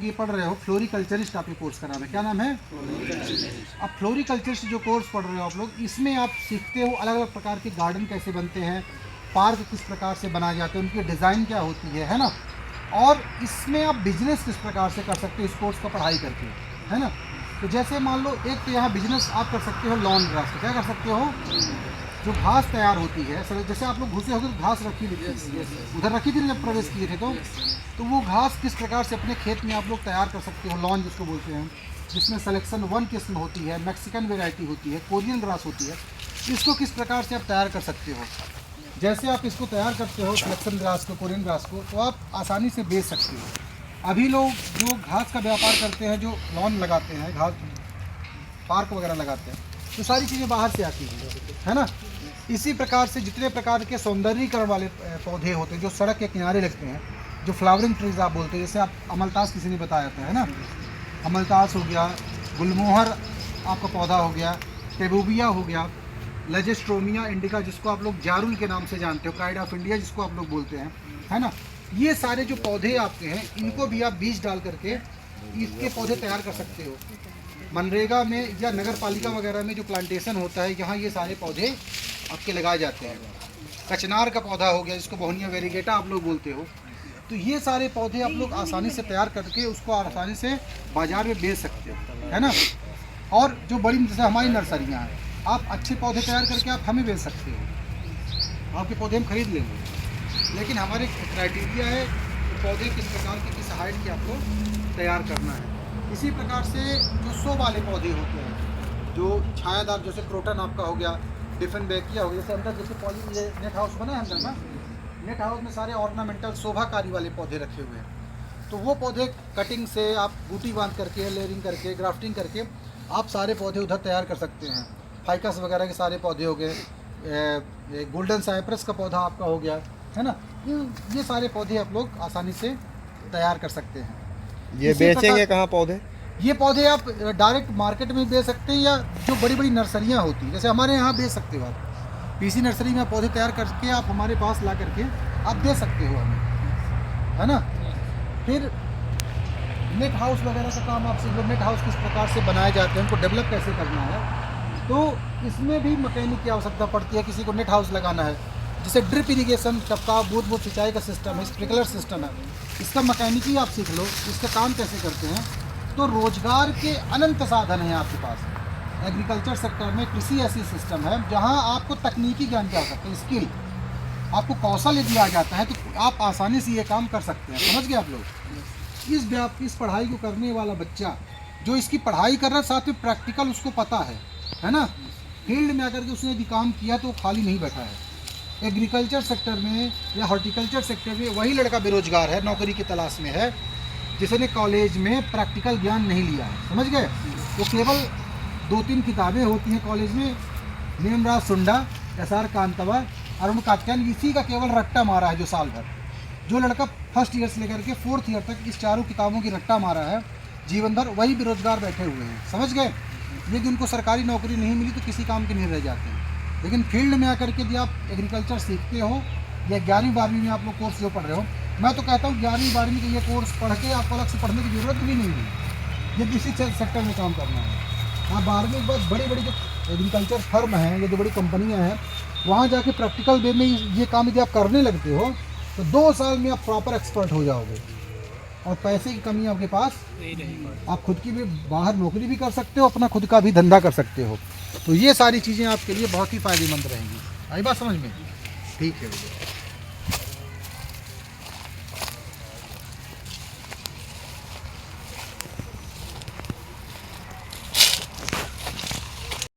ये पढ़ रहे हो फ्लोरिकल्चरिस्ट, आपके कोर्स का नाम है, क्या नाम है? अब फ्लोरिकल्चरिस्ट जो कोर्स पढ़ रहे हो आप लोग, इसमें आप सीखते हो अलग अलग प्रकार के गार्डन कैसे बनते हैं, पार्क किस प्रकार से बनाए जाते हैं, उनकी डिज़ाइन क्या होती है ना। और इसमें आप बिजनेस किस प्रकार से कर सकते हो इस कोर्स का पढ़ाई करके, है ना। तो जैसे मान लो एक तो यहाँ बिजनेस आप कर सकते हो लॉन ग्रास का, क्या कर सकते हो, जो घास तैयार होती है, सर जैसे आप लोग घुसे होकर तो घास रखी थी, उधर रखी थी जब प्रवेश किए थे, तो वो घास किस प्रकार से अपने खेत में आप लोग तैयार कर सकते हो, लॉन जिसको बोलते हैं, जिसमें सिलेक्शन 1 किस्म होती है, मैक्सिकन वेराइटी होती है, कोरियन ग्रास होती है, इसको किस प्रकार से आप तैयार कर सकते हो। जैसे आप इसको तैयार करते हो सिलेक्शन ग्रास को, कोरियन ग्रास को, तो आप आसानी से बेच सकते हो। अभी लोग जो घास का व्यापार करते हैं, जो लॉन लगाते हैं, घास पार्क वगैरह लगाते हैं, तो सारी चीज़ें बाहर से आती है ना। इसी प्रकार से जितने प्रकार के सौंदर्यीकरण वाले पौधे होते हैं जो सड़क के किनारे लगते हैं, जो फ्लावरिंग ट्रीज आप बोलते हैं, जैसे आप अमलतास किसी ने बताया था, है ना, अमलतास हो गया, गुलमोहर आपका पौधा हो गया, टेबूबिया हो गया, लेजिस्ट्रोमिया इंडिका जिसको आप लोग जारुल के नाम से जानते हो, प्राइड ऑफ इंडिया जिसको आप लोग बोलते हैं, है ना। ये सारे जो पौधे आपके हैं, इनको भी आप बीज डाल करके इसके पौधे तैयार कर सकते हो। मनरेगा में या नगर पालिका वगैरह में जो प्लांटेशन होता है, यहाँ ये सारे पौधे आपके लगाए जाते हैं। कचनार का पौधा हो गया जिसको बोहनिया वेरीगेटा आप लोग बोलते हो, तो ये सारे पौधे आप लोग आसानी से तैयार करके उसको आसानी से बाज़ार में बेच सकते हो, है ना। और जो बड़ी जैसे हमारी नर्सरियाँ हैं, आप अच्छे पौधे तैयार करके आप हमें बेच सकते हो, आपके पौधे हम खरीद लेंगे, लेकिन हमारे क्राइटेरिया है पौधे किस प्रकार के, किस हाइट के आपको तैयार करना है। इसी प्रकार से जो शो वाले पौधे होते हैं, जो छायादार, जैसे क्रोटन आपका हो गया, डिफेनबेकिया हो गया, जैसे अंदर जैसे पॉली नेट हाउस बना है अंदर ना, नेट हाउस में सारे ऑर्नामेंटल शोभाकारी वाले पौधे रखे हुए हैं, तो वो पौधे कटिंग से आप बूटी बांध करके, लेयरिंग करके, ग्राफ्टिंग करके आप सारे पौधे उधर तैयार कर सकते हैं। फाइकस वगैरह के सारे पौधे हो गए, गोल्डन साइप्रस का पौधा आपका हो गया, है ना। ये सारे पौधे आप लोग आसानी से तैयार कर सकते हैं। ये बेचेंगे कहाँ पौधे? ये पौधे आप डायरेक्ट मार्केट में बेच सकते हैं, या जो बड़ी बड़ी नर्सरियाँ होती हैं, जैसे हमारे यहाँ बेच सकते हो आप, पीसी नर्सरी में पौधे तैयार करके आप हमारे पास ला करके आप दे सकते हो हमें, है ना। फिर नेट हाउस वगैरह का काम आप सीख लो, नेट हाउस किस प्रकार से बनाए जाते हैं, उनको डेवलप कैसे करना है, तो इसमें भी मैकेनिक की आवश्यकता पड़ती है। किसी को नेट हाउस लगाना है, जैसे ड्रिप इरिगेशन, टपका बूंद बूंद सिंचाई का सिस्टम है, स्प्रिंकलर सिस्टम है, इसका मैकेनिकी आप सीख लो, इसका काम कैसे करते हैं, तो रोजगार के अनंत साधन हैं आपके पास। एग्रीकल्चर सेक्टर में कृषि ऐसी सिस्टम है जहां आपको तकनीकी ज्ञान की आवश्यकता है, स्किल, आपको कौशल दिया जाता है, तो आप आसानी से ये काम कर सकते हैं। समझ गए आप लोग। इस पढ़ाई को करने वाला बच्चा जो इसकी पढ़ाई कर रहा है, साथ में प्रैक्टिकल उसको पता है ना, फील्ड में आकर के उसने यदि काम किया तो खाली नहीं बैठा है। एग्रीकल्चर सेक्टर में या हॉर्टिकल्चर सेक्टर में वही लड़का बेरोजगार है, नौकरी की तलाश में है, जिसने कॉलेज में प्रैक्टिकल ज्ञान नहीं लिया है। समझ गए। तो केवल 2-3 किताबें होती हैं कॉलेज में, नेमराज सुंडा, SR कांतवा, अरुण कात्यायन, इसी का केवल रट्टा मारा है जो साल भर। जो लड़का फर्स्ट ईयर से लेकर के 4th ईयर तक इस चारों किताबों की रट्टा मारा है जीवन भर, वही बेरोजगार बैठे हुए हैं। समझ गए। यदि उनको सरकारी नौकरी नहीं मिली तो किसी काम के नहीं रह जाते हैं। लेकिन फील्ड में आकर के यदि आप एग्रीकल्चर सीखते हो, या 11वीं 12वीं में आप लोग कोर्स जो पढ़ रहे हो, मैं तो कहता हूँ 11वीं 12वीं का ये कोर्स पढ़ के आपको अलग से पढ़ने की ज़रूरत भी नहीं है, यदि इसी सेक्टर में काम करना है। हाँ, 12वीं के बाद बड़ी बड़ी जो एग्रीकल्चर फर्म हैं या जो बड़ी कंपनियाँ हैं, वहाँ जाके प्रैक्टिकल वे में ये काम यदि आप करने लगते हो तो 2 साल में आप प्रॉपर एक्सपर्ट हो जाओगे, और पैसे की कमी आपके पास आप खुद की भी बाहर नौकरी भी कर सकते हो, अपना खुद का भी धंधा कर सकते हो। तो ये सारी चीज़ें आपके लिए बहुत ही फ़ायदेमंद रहेंगी। आई बात समझ में? ठीक है।